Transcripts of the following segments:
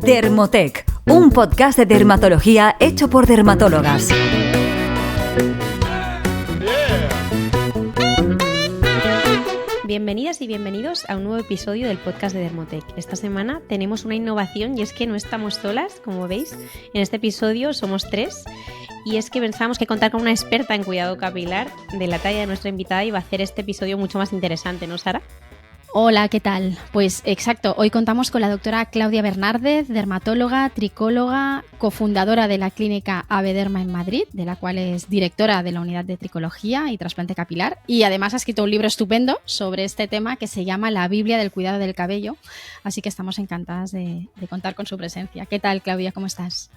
Dermotec, un podcast de dermatología hecho por dermatólogas. Bienvenidas y bienvenidos a un nuevo episodio del podcast de Dermotec. Esta semana tenemos una innovación y es que no estamos solas, como veis. En este episodio somos 3 y es que pensamos que contar con una experta en cuidado capilar de la talla de nuestra invitada iba a hacer este episodio mucho más interesante, ¿no, Sara? Hola, ¿qué tal? Pues exacto, hoy contamos con la doctora Claudia Bernárdez, dermatóloga, tricóloga, cofundadora de la clínica Avederma en Madrid, de la cual es directora de la unidad de tricología y trasplante capilar, y además ha escrito un libro estupendo sobre este tema que se llama La Biblia del cuidado del cabello, así que estamos encantadas de contar con su presencia. ¿Qué tal, Claudia? ¿Cómo estás?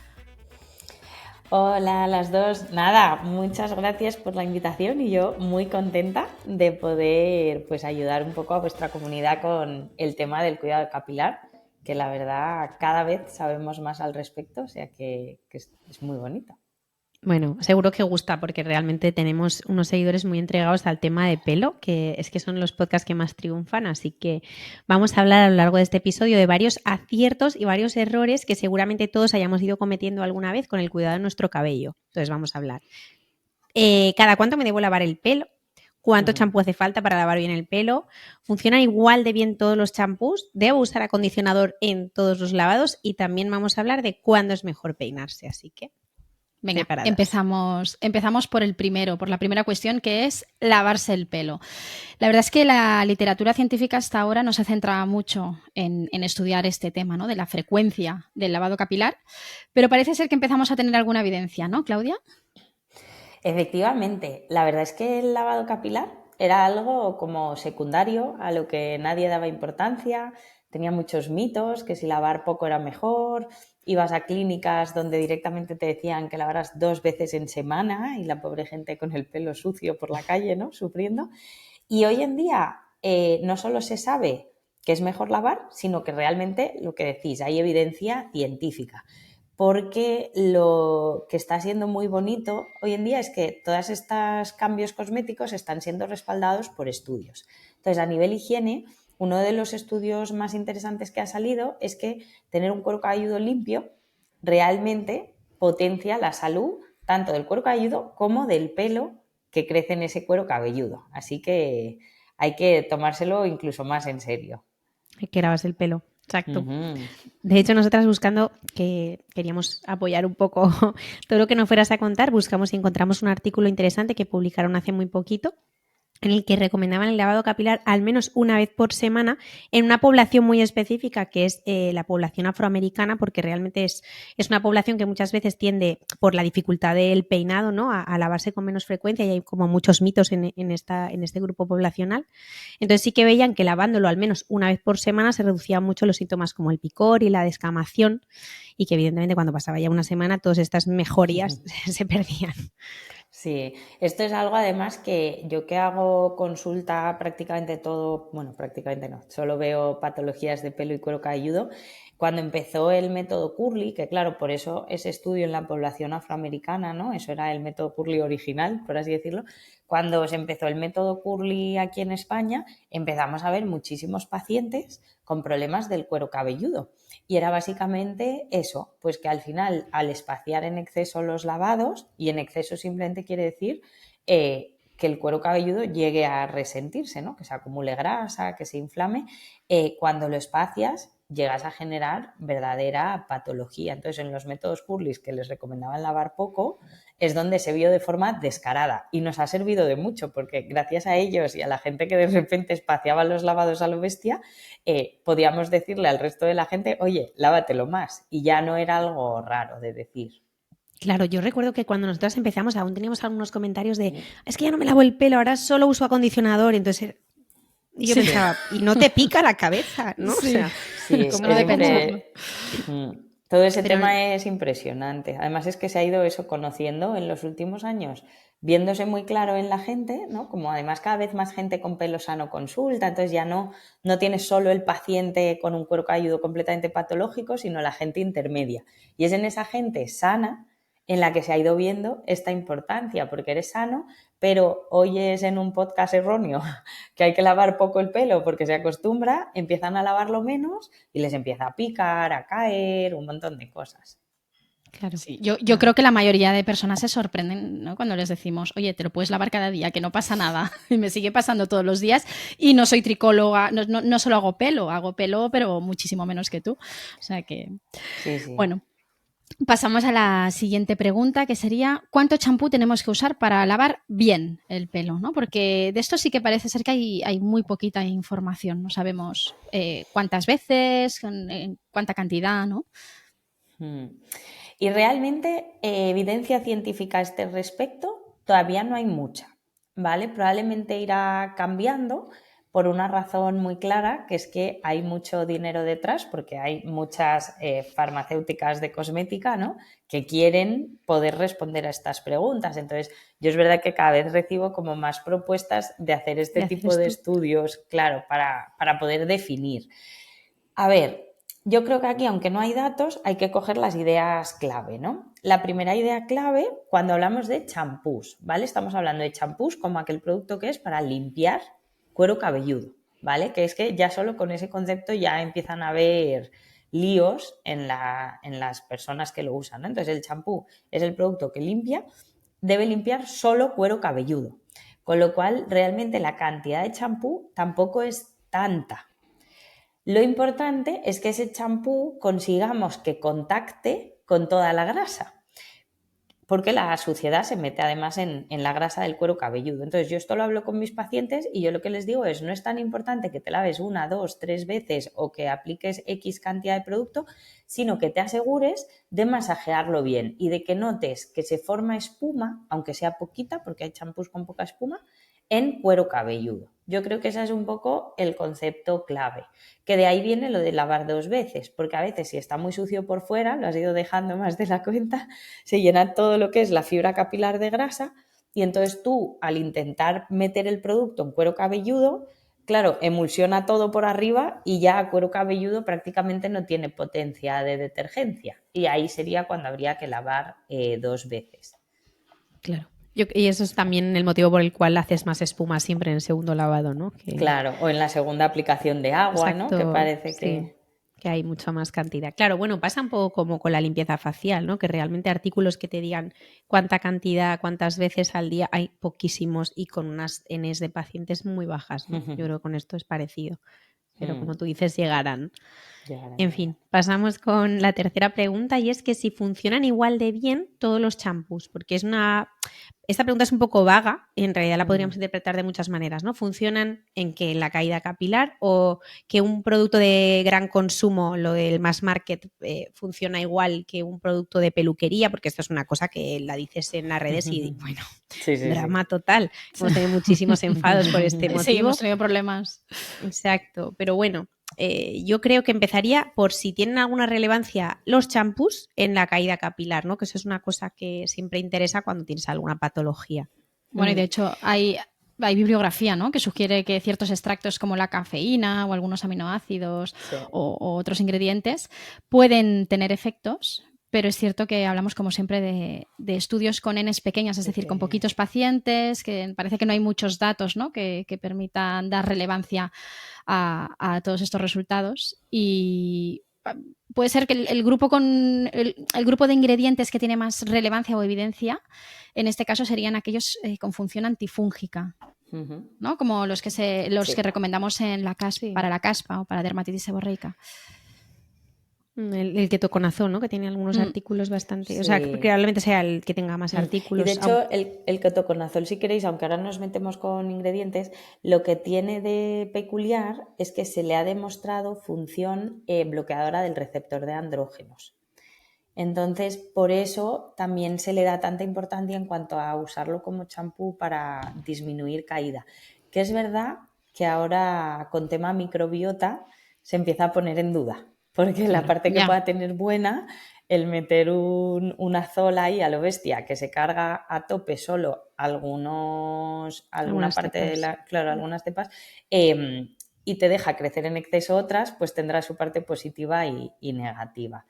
Hola a las dos. Nada, muchas gracias por la invitación y yo muy contenta de poder ayudar un poco a vuestra comunidad con el tema del cuidado capilar, que la verdad cada vez sabemos más al respecto, o sea que es muy bonito. Bueno, seguro que gusta porque realmente tenemos unos seguidores muy entregados al tema de pelo, que es que son los podcasts que más triunfan, así que vamos a hablar a lo largo de este episodio de varios aciertos y varios errores que seguramente todos hayamos ido cometiendo alguna vez con el cuidado de nuestro cabello. Entonces vamos a hablar. ¿Cada cuánto me debo lavar el pelo? ¿Cuánto champú hace falta para lavar bien el pelo? ¿Funcionan igual de bien todos los champús? ¿Debo usar acondicionador en todos los lavados? Y también vamos a hablar de cuándo es mejor peinarse, así que... Venga, empezamos por la primera cuestión, que es lavarse el pelo. La verdad es que la literatura científica hasta ahora no se centra mucho en estudiar este tema, ¿no?, de la frecuencia del lavado capilar, pero parece ser que empezamos a tener alguna evidencia, ¿no, Claudia? Efectivamente, la verdad es que el lavado capilar era algo como secundario, a lo que nadie daba importancia, tenía muchos mitos, que si lavar poco era mejor, ibas a clínicas donde directamente te decían que lavaras 2 veces en semana y la pobre gente con el pelo sucio por la calle, ¿no?, sufriendo. Y hoy en día no solo se sabe que es mejor lavar, sino que realmente lo que decís, hay evidencia científica. Porque lo que está siendo muy bonito hoy en día es que todos estos cambios cosméticos están siendo respaldados por estudios. Entonces, a nivel higiene, uno de los estudios más interesantes que ha salido es que tener un cuero cabelludo limpio realmente potencia la salud tanto del cuero cabelludo como del pelo que crece en ese cuero cabelludo. Así que hay que tomárselo incluso más en serio. Hay que lavarse el pelo. Exacto. Uh-huh. De hecho, nosotras buscando, que queríamos apoyar un poco todo lo que nos fueras a contar, buscamos y encontramos un artículo interesante que publicaron hace muy poquito, en el que recomendaban el lavado capilar al menos una vez por semana en una población muy específica, que es la población afroamericana, porque realmente es una población que muchas veces tiende, por la dificultad del peinado, ¿no?, a lavarse con menos frecuencia, y hay como muchos mitos en este grupo poblacional. Entonces sí que veían que lavándolo al menos una vez por semana se reducían mucho los síntomas como el picor y la descamación, y que evidentemente cuando pasaba ya una semana todas estas mejorías se perdían. Sí, esto es algo además que yo, que hago consulta prácticamente todo, bueno, prácticamente no, solo veo patologías de pelo y cuero cabelludo. Cuando empezó el método Curly, que claro, por eso ese estudio en la población afroamericana, ¿no?, eso era el método Curly original, por así decirlo. Cuando se empezó el método Curly aquí en España, empezamos a ver muchísimos pacientes con problemas del cuero cabelludo. Y era básicamente eso, pues que al final, al espaciar en exceso los lavados, y en exceso simplemente quiere decir que el cuero cabelludo llegue a resentirse, ¿no?, que se acumule grasa, que se inflame, cuando lo espacias llegas a generar verdadera patología. Entonces, en los métodos Curly, que les recomendaban lavar poco, es donde se vio de forma descarada, y nos ha servido de mucho, porque gracias a ellos y a la gente que de repente espaciaba los lavados a lo bestia, podíamos decirle al resto de la gente, oye, lávatelo más, y ya no era algo raro de decir. Claro, yo recuerdo que cuando nosotras empezamos aún teníamos algunos comentarios de es que ya no me lavo el pelo, ahora solo uso acondicionador. Entonces yo pensaba, y no te pica la cabeza, ¿no? Sí, O sea, sí, ¿cómo no de pensarlo? Todo ese Pero tema es impresionante. Además es que se ha ido eso conociendo en los últimos años, viéndose muy claro en la gente, ¿no? Como además cada vez más gente con pelo sano consulta, entonces ya no tienes solo el paciente con un cuero cabelludo completamente patológico, sino la gente intermedia. Y es en esa gente sana en la que se ha ido viendo esta importancia, porque eres sano, pero oyes en un podcast erróneo que hay que lavar poco el pelo porque se acostumbra, empiezan a lavarlo menos y les empieza a picar, a caer, un montón de cosas. Claro. Sí, yo creo que la mayoría de personas se sorprenden, ¿no? Cuando les decimos, oye, te lo puedes lavar cada día, que no pasa nada, y me sigue pasando todos los días, y no soy tricóloga, no solo hago pelo, pero muchísimo menos que tú. O sea que, Sí, sí. bueno, pasamos a la siguiente pregunta, que sería, ¿cuánto champú tenemos que usar para lavar bien el pelo? ¿No? Porque de esto sí que parece ser que hay muy poquita información, no sabemos cuántas veces, cuánta cantidad, ¿no? Y realmente evidencia científica a este respecto todavía no hay mucha, ¿vale? Probablemente irá cambiando por una razón muy clara, que es que hay mucho dinero detrás, porque hay muchas farmacéuticas de cosmética, ¿no?, que quieren poder responder a estas preguntas. Entonces, yo es verdad que cada vez recibo como más propuestas de hacer este tipo de estudios, claro, para poder definir. A ver, yo creo que aquí, aunque no hay datos, hay que coger las ideas clave, ¿no? La primera idea clave, cuando hablamos de champús, ¿vale? Estamos hablando de champús como aquel producto que es para limpiar cuero cabelludo, ¿vale? Que es que ya solo con ese concepto ya empiezan a haber líos en las personas que lo usan, ¿no? Entonces, el champú es el producto que limpia, debe limpiar solo cuero cabelludo, con lo cual realmente la cantidad de champú tampoco es tanta. Lo importante es que ese champú consigamos que contacte con toda la grasa, porque la suciedad se mete además en la grasa del cuero cabelludo. Entonces yo esto lo hablo con mis pacientes y yo lo que les digo es, no es tan importante que te laves 1, 2, 3 veces o que apliques X cantidad de producto, sino que te asegures de masajearlo bien y de que notes que se forma espuma, aunque sea poquita, porque hay champús con poca espuma, en cuero cabelludo. Yo creo que ese es un poco el concepto clave, que de ahí viene lo de lavar 2 veces, porque a veces si está muy sucio por fuera, lo has ido dejando más de la cuenta, se llena todo lo que es la fibra capilar de grasa y entonces tú, al intentar meter el producto en cuero cabelludo, claro, emulsiona todo por arriba y ya cuero cabelludo prácticamente no tiene potencia de detergencia y ahí sería cuando habría que lavar 2 veces. Claro. Y eso es también el motivo por el cual haces más espuma siempre en el segundo lavado, ¿no? Claro, o en la segunda aplicación de agua, exacto, ¿no? Que parece sí, que hay mucha más cantidad. Claro, bueno, pasa un poco como con la limpieza facial, ¿no? Que realmente artículos que te digan cuánta cantidad, cuántas veces al día, hay poquísimos y con unas Ns de pacientes muy bajas, ¿no? Yo creo que con esto es parecido. Pero como tú dices, llegarán. En fin, pasamos con la tercera pregunta y es que si funcionan igual de bien todos los champús, porque esta pregunta es un poco vaga y en realidad la podríamos interpretar de muchas maneras, ¿no? ¿Funcionan en que la caída capilar o que un producto de gran consumo, lo del mass market, funciona igual que un producto de peluquería? Porque esto es una cosa que la dices en las redes y, bueno, sí, drama total. Hemos tenido muchísimos enfados por este motivo. Sí, hemos tenido problemas. Exacto, pero bueno, yo creo que empezaría por si tienen alguna relevancia los champús en la caída capilar, ¿no? Que eso es una cosa que siempre interesa cuando tienes alguna patología. Bueno, y de hecho hay bibliografía, ¿no?, que sugiere que ciertos extractos como la cafeína o algunos aminoácidos o otros ingredientes pueden tener efectos, pero es cierto que hablamos como siempre de estudios con Ns pequeñas, es decir, con poquitos pacientes, que parece que no hay muchos datos, ¿no?, que permitan dar relevancia a todos estos resultados y puede ser que el grupo el grupo de ingredientes que tiene más relevancia o evidencia en este caso serían aquellos con función antifúngica, ¿no? Como los que recomendamos en la para la caspa o para dermatitis seborreica. El ketoconazol, ¿no? Que tiene algunos artículos bastante... O sea, que probablemente sea el que tenga más artículos. Y de hecho, el ketoconazol, si queréis, aunque ahora nos metemos con ingredientes, lo que tiene de peculiar es que se le ha demostrado función bloqueadora del receptor de andrógenos. Entonces, por eso también se le da tanta importancia en cuanto a usarlo como champú para disminuir caída. Que es verdad que ahora con tema microbiota se empieza a poner en duda, porque la parte que pueda tener buena, el meter un azol ahí a lo bestia que se carga a tope solo algunas cepas y te deja crecer en exceso otras, pues tendrá su parte positiva y negativa.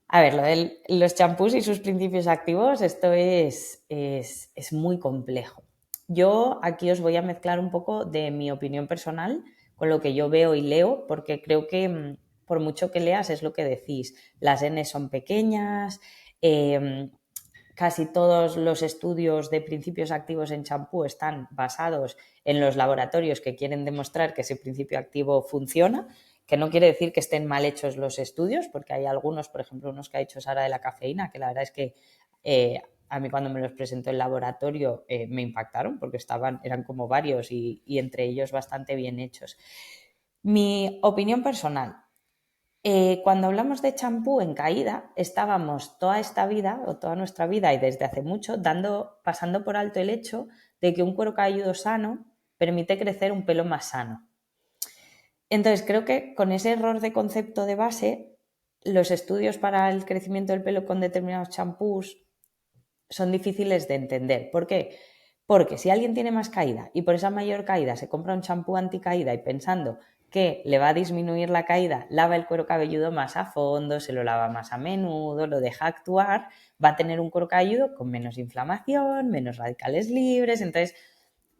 A ver, lo de los champús y sus principios activos, esto es muy complejo. Yo aquí os voy a mezclar un poco de mi opinión personal con lo que yo veo y leo, porque creo que por mucho que leas es lo que decís, las N son pequeñas, casi todos los estudios de principios activos en champú están basados en los laboratorios que quieren demostrar que ese principio activo funciona, que no quiere decir que estén mal hechos los estudios, porque hay algunos, por ejemplo, unos que ha hecho Sara de la cafeína, que la verdad es que a mí cuando me los presentó el laboratorio me impactaron, porque eran como varios y entre ellos bastante bien hechos. Mi opinión personal. Cuando hablamos de champú en caída, estábamos toda esta vida o toda nuestra vida y desde hace mucho pasando por alto el hecho de que un cuero cabelludo sano permite crecer un pelo más sano. Entonces creo que con ese error de concepto de base, los estudios para el crecimiento del pelo con determinados champús son difíciles de entender. ¿Por qué? Porque si alguien tiene más caída y por esa mayor caída se compra un champú anticaída y pensando que le va a disminuir la caída, lava el cuero cabelludo más a fondo, se lo lava más a menudo, lo deja actuar, va a tener un cuero cabelludo con menos inflamación, menos radicales libres, entonces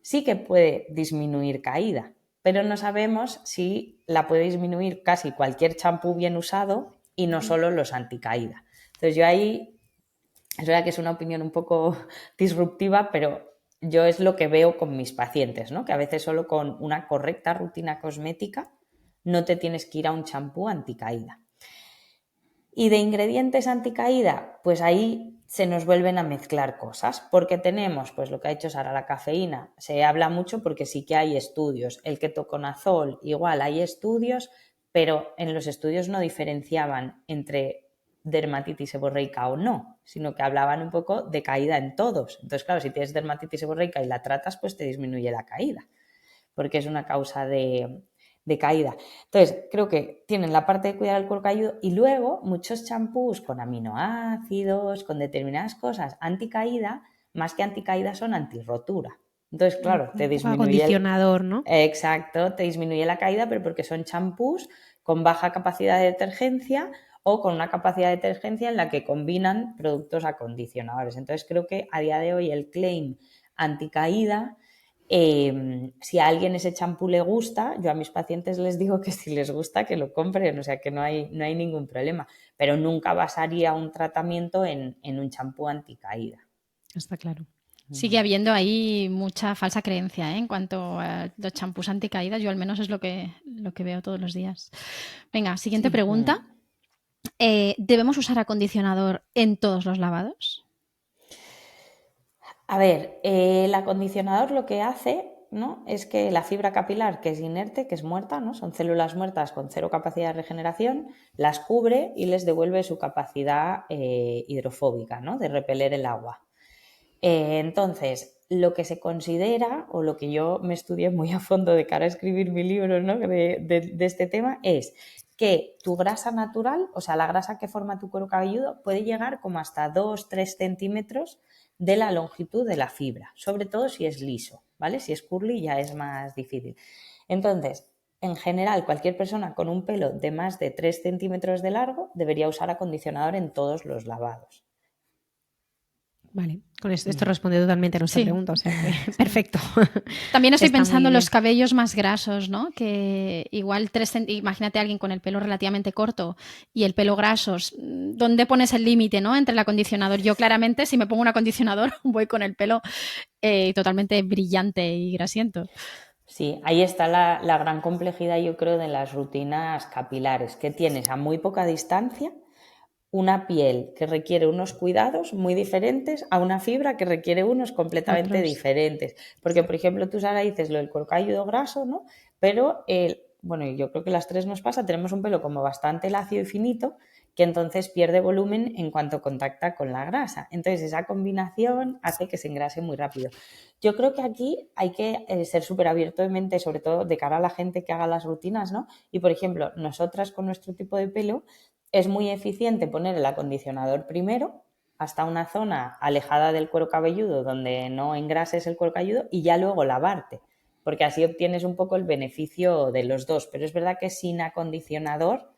sí que puede disminuir caída, pero no sabemos si la puede disminuir casi cualquier champú bien usado y no solo los anticaída. Entonces yo ahí, es verdad que es una opinión un poco disruptiva, pero yo es lo que veo con mis pacientes, ¿no? Que a veces solo con una correcta rutina cosmética no te tienes que ir a un champú anticaída. Y de ingredientes anticaída, pues ahí se nos vuelven a mezclar cosas, porque tenemos, pues lo que ha hecho Sara, la cafeína, se habla mucho porque sí que hay estudios, el ketoconazol, igual hay estudios, pero en los estudios no diferenciaban entre dermatitis seborreica o no, sino que hablaban un poco de caída en todos. Entonces, claro, si tienes dermatitis seborreica y la tratas, pues te disminuye la caída, porque es una causa de caída. Entonces, creo que tienen la parte de cuidar el cuero cabelludo y luego muchos champús con aminoácidos, con determinadas cosas anticaída, más que anticaída son antirrotura. Entonces, claro, te disminuye acondicionador, ¿no? Exacto, te disminuye la caída, pero porque son champús con baja capacidad de detergencia o con una capacidad de detergencia en la que combinan productos acondicionadores. Entonces, creo que a día de hoy el claim anticaída, si a alguien ese champú le gusta, yo a mis pacientes les digo que si les gusta que lo compren, o sea que no hay ningún problema, pero nunca basaría un tratamiento en un champú anticaída. Está claro. Sigue habiendo ahí mucha falsa creencia, ¿eh? En cuanto a los champús anticaídas, yo al menos es lo que veo todos los días. Venga, siguiente pregunta. ¿Debemos usar acondicionador en todos los lavados? A ver, el acondicionador lo que hace, ¿no?, es que la fibra capilar, que es inerte, que es muerta, ¿no?, son células muertas con cero capacidad de regeneración, las cubre y les devuelve su capacidad hidrofóbica, ¿no?, de repeler el agua. Entonces, lo que se considera, o lo que yo me estudié muy a fondo de cara a escribir mi libro, ¿no?, de este tema, es que tu grasa natural, o sea, la grasa que forma tu cuero cabelludo, puede llegar como hasta 2-3 centímetros de la longitud de la fibra, sobre todo si es liso, ¿vale? Si es curly ya es más difícil. Entonces, en general, cualquier persona con un pelo de más de 3 centímetros de largo debería usar acondicionador en todos los lavados. Vale, con esto responde totalmente a nuestra pregunta, o sea que perfecto. También estoy pensando en los cabellos más grasos, ¿no? Que igual imagínate a alguien con el pelo relativamente corto y el pelo grasos, ¿dónde pones el límite, ¿no?, entre el acondicionador? Yo claramente, si me pongo un acondicionador, voy con el pelo totalmente brillante y grasiento. Sí, ahí está la gran complejidad, yo creo, de las rutinas capilares, que tienes a muy poca distancia una piel que requiere unos cuidados muy diferentes a una fibra que requiere unos completamente diferentes. Porque, por ejemplo, tú, Sara, dices lo del cuero cabelludo graso, ¿no? Pero, bueno, yo creo que las tres nos pasa, tenemos un pelo como bastante lacio y finito, que entonces pierde volumen en cuanto contacta con la grasa. Entonces, esa combinación hace que se engrase muy rápido. Yo creo que aquí hay que ser súper abierto de mente, sobre todo de cara a la gente que haga las rutinas, ¿no? Y, por ejemplo, nosotras con nuestro tipo de pelo, es muy eficiente poner el acondicionador primero hasta una zona alejada del cuero cabelludo donde no engrases el cuero cabelludo y ya luego lavarte, porque así obtienes un poco el beneficio de los dos. Pero es verdad que sin acondicionador,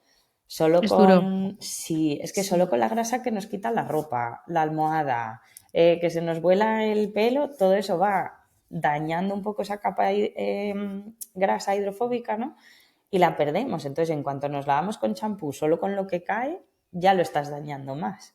solo solo con la grasa que nos quita la ropa, la almohada, que se nos vuela el pelo, todo eso va dañando un poco esa capa grasa hidrofóbica, ¿no? Y la perdemos. Entonces, en cuanto nos lavamos con champú solo con lo que cae, ya lo estás dañando más.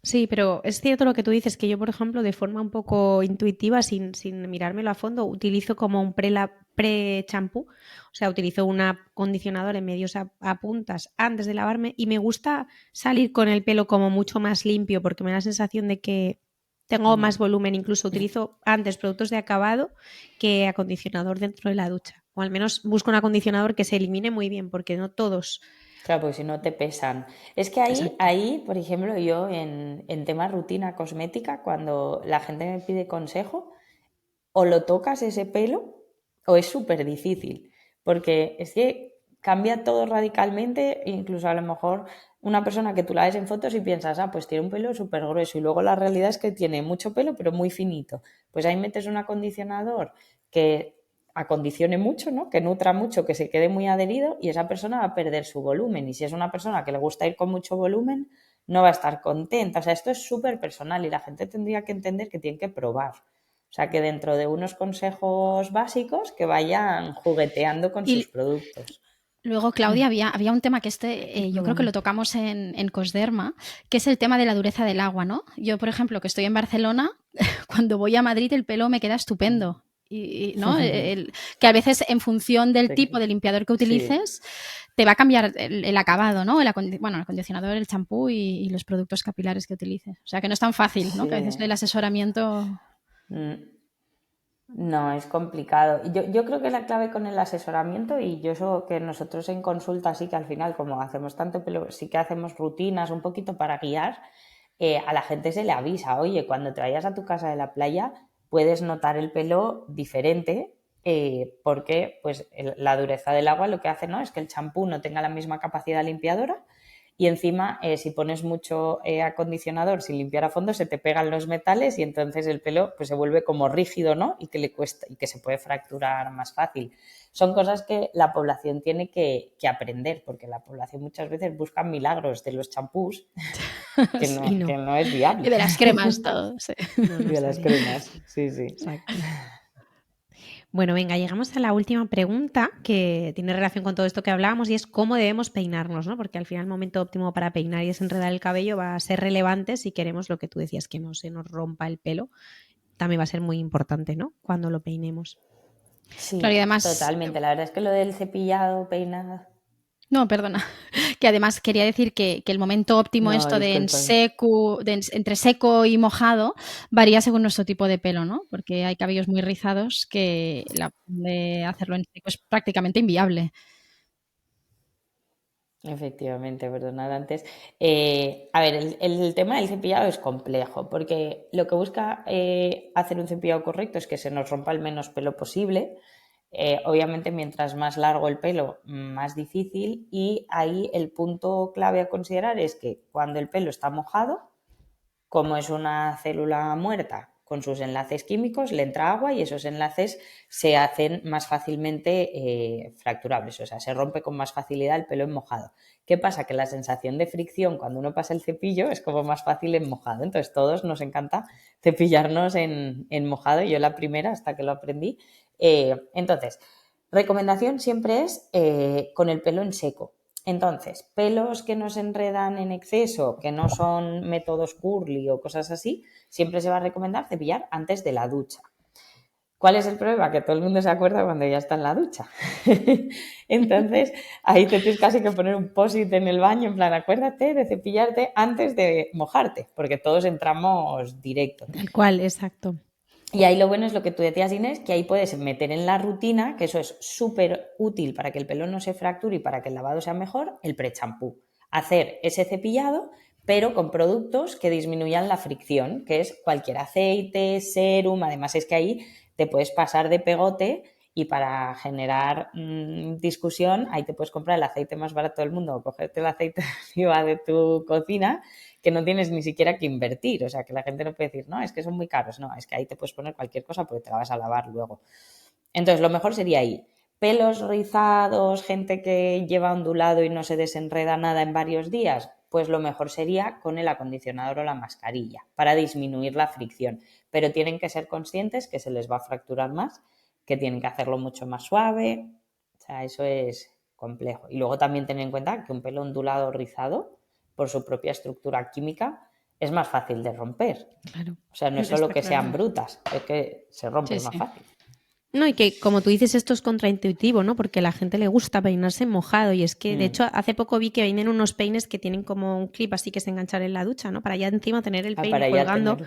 Sí, pero es cierto lo que tú dices, que yo, por ejemplo, de forma un poco intuitiva, sin mirármelo a fondo, utilizo como un pre-champú, o sea, utilizo un acondicionador en medios a puntas antes de lavarme y me gusta salir con el pelo como mucho más limpio porque me da la sensación de que tengo más volumen, incluso utilizo antes productos de acabado que acondicionador dentro de la ducha, o al menos busco un acondicionador que se elimine muy bien porque no todos. Claro, porque si no te pesan. Es que ahí, por ejemplo, yo en tema rutina cosmética, cuando la gente me pide consejo, o lo tocas ese pelo o es súper difícil, porque es que cambia todo radicalmente, incluso a lo mejor una persona que tú la ves en fotos y piensas, pues tiene un pelo súper grueso y luego la realidad es que tiene mucho pelo pero muy finito. Pues ahí metes un acondicionador que acondicione mucho, ¿no? Que nutra mucho, que se quede muy adherido y esa persona va a perder su volumen. Y si es una persona que le gusta ir con mucho volumen, no va a estar contenta. O sea, esto es súper personal y la gente tendría que entender que tiene que probar. O sea, que dentro de unos consejos básicos que vayan jugueteando con sus productos. Luego, Claudia, había un tema que yo creo que lo tocamos en Cosderma, que es el tema de la dureza del agua, ¿no? Yo, por ejemplo, que estoy en Barcelona, cuando voy a Madrid el pelo me queda estupendo. ¿No? Que a veces en función del tipo de limpiador que utilices te va a cambiar el acabado, ¿no? El acondicionador, el champú y los productos capilares que utilices. O sea que no es tan fácil, ¿no? Que a veces el asesoramiento... No, es complicado. Yo creo que la clave con el asesoramiento, y yo eso que nosotros en consulta sí que al final, como hacemos tanto pelo, sí que hacemos rutinas un poquito para guiar, a la gente se le avisa, oye, cuando te vayas a tu casa de la playa puedes notar el pelo diferente porque pues la dureza del agua lo que hace, ¿no?, es que el champú no tenga la misma capacidad limpiadora. Y encima, si pones mucho acondicionador sin limpiar a fondo, se te pegan los metales y entonces el pelo pues, se vuelve como rígido, ¿no? Y que le cuesta y que se puede fracturar más fácil. Son cosas que la población tiene que aprender, porque la población muchas veces busca milagros de los champús que no es viable. Y de las cremas, todo. Sí. No, y de las cremas, sí. Exacto. Bueno, venga, llegamos a la última pregunta que tiene relación con todo esto que hablábamos y es cómo debemos peinarnos, ¿no? Porque al final el momento óptimo para peinar y desenredar el cabello va a ser relevante si queremos lo que tú decías, que no se nos rompa el pelo. También va a ser muy importante, ¿no? Cuando lo peinemos. Sí, claro, y además, totalmente. La verdad es que lo del cepillado, peinado... No, perdona. Que además quería decir que el momento óptimo entre seco y mojado varía según nuestro tipo de pelo, ¿no? Porque hay cabellos muy rizados que de hacerlo en seco es prácticamente inviable. Efectivamente, perdonad antes. A ver, el tema del cepillado es complejo porque lo que busca hacer un cepillado correcto es que se nos rompa el menos pelo posible. Obviamente, mientras más largo el pelo, más difícil. Y ahí el punto clave a considerar es que cuando el pelo está mojado, como es una célula muerta con sus enlaces químicos, le entra agua y esos enlaces se hacen más fácilmente fracturables, o sea, se rompe con más facilidad el pelo en mojado. ¿Qué pasa? Que la sensación de fricción cuando uno pasa el cepillo es como más fácil en mojado, entonces todos nos encanta cepillarnos en mojado, yo la primera hasta que lo aprendí. Entonces, recomendación siempre es con el pelo en seco. Entonces, pelos que no se enredan en exceso, que no son métodos curly o cosas así, siempre se va a recomendar cepillar antes de la ducha. ¿Cuál es el problema? Que todo el mundo se acuerda cuando ya está en la ducha. Entonces, ahí te tienes casi que poner un post-it en el baño, en plan, acuérdate de cepillarte antes de mojarte, porque todos entramos directo. Tal cual, exacto. Y ahí lo bueno es lo que tú decías, Inés, que ahí puedes meter en la rutina, que eso es súper útil para que el pelo no se fracture y para que el lavado sea mejor, el pre-champú. Hacer ese cepillado, pero con productos que disminuyan la fricción, que es cualquier aceite, serum. Además es que ahí te puedes pasar de pegote y para generar discusión, ahí te puedes comprar el aceite más barato del mundo o cogerte el aceite de tu cocina, que no tienes ni siquiera que invertir. O sea, que la gente no puede decir, no, es que son muy caros. No, es que ahí te puedes poner cualquier cosa porque te la vas a lavar luego. Entonces, lo mejor sería ahí. Pelos rizados, gente que lleva ondulado y no se desenreda nada en varios días, pues lo mejor sería con el acondicionador o la mascarilla para disminuir la fricción. Pero tienen que ser conscientes que se les va a fracturar más, que tienen que hacerlo mucho más suave. O sea, eso es complejo. Y luego también tener en cuenta que un pelo ondulado o rizado, por su propia estructura química, es más fácil de romper. Claro. O sea, no es solo que sean brutas, es que se rompe más fácil. No, y que como tú dices, esto es contraintuitivo, ¿no? Porque a la gente le gusta peinarse mojado y es que, de hecho, hace poco vi que venden unos peines que tienen como un clip así que se enganchan en la ducha, ¿no? Para ya encima tener el peine colgando,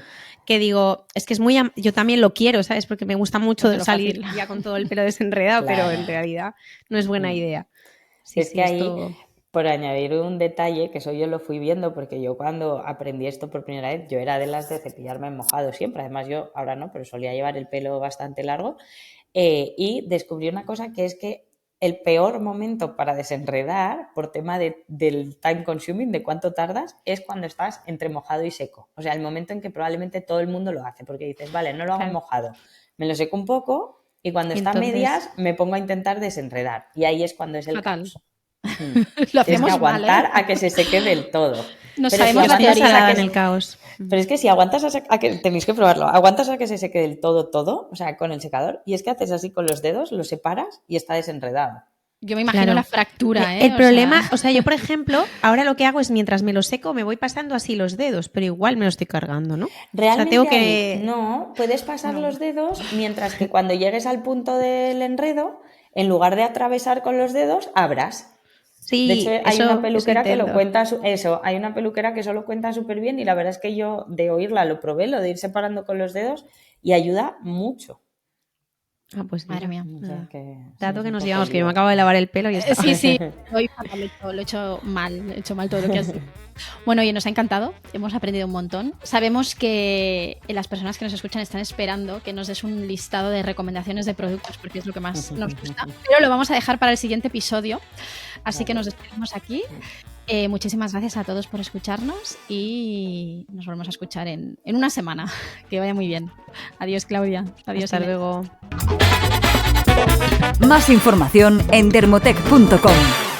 que digo, es que es muy... Yo también lo quiero, ¿sabes? Porque me gusta mucho salir ya con todo el pelo desenredado, claro. Pero en realidad no es buena idea. Sí, es que ahí, por añadir un detalle, que eso yo lo fui viendo, porque yo cuando aprendí esto por primera vez, yo era de las de cepillarme en mojado siempre. Además, yo ahora no, pero solía llevar el pelo bastante largo. Y descubrí una cosa, que es que el peor momento para desenredar, por tema del time consuming, de cuánto tardas, es cuando estás entre mojado y seco. O sea, el momento en que probablemente todo el mundo lo hace, porque dices, vale, no lo hago mojado, me lo seco un poco y cuando está a medias me pongo a intentar desenredar. Y ahí es cuando es el caos. Lo hacemos Tienes que aguantar mal, a que se seque del todo. No sabemos la teoría en el caos. Pero es que si aguantas a que... Tenéis que probarlo. Aguantas a que se seque del todo, o sea, con el secador, y es que haces así con los dedos, lo separas y está desenredado. Yo me imagino la fractura, El problema, o sea, yo por ejemplo, ahora lo que hago es mientras me lo seco me voy pasando así los dedos, pero igual me lo estoy cargando, ¿no? Realmente o sea, tengo que... no, puedes pasar los dedos, mientras que cuando llegues al punto del enredo, en lugar de atravesar con los dedos, abras. Sí, de hecho, hay una peluquera que lo cuenta, hay una peluquera que eso lo cuenta súper bien, y la verdad es que yo de oírla lo probé, lo de ir separando con los dedos, y ayuda mucho. Ah, pues madre mía. Dato que nos llevamos, que yo me acabo de lavar el pelo y está. Sí, hoy lo he hecho mal todo lo que has dicho. Bueno, oye, nos ha encantado, hemos aprendido un montón. Sabemos que las personas que nos escuchan están esperando que nos des un listado de recomendaciones de productos, porque es lo que más nos gusta, pero lo vamos a dejar para el siguiente episodio, así que nos despedimos aquí. Muchísimas gracias a todos por escucharnos y nos volvemos a escuchar en una semana. Que vaya muy bien. Adiós, Claudia. Adiós. Hasta luego. Más información en dermotech.com.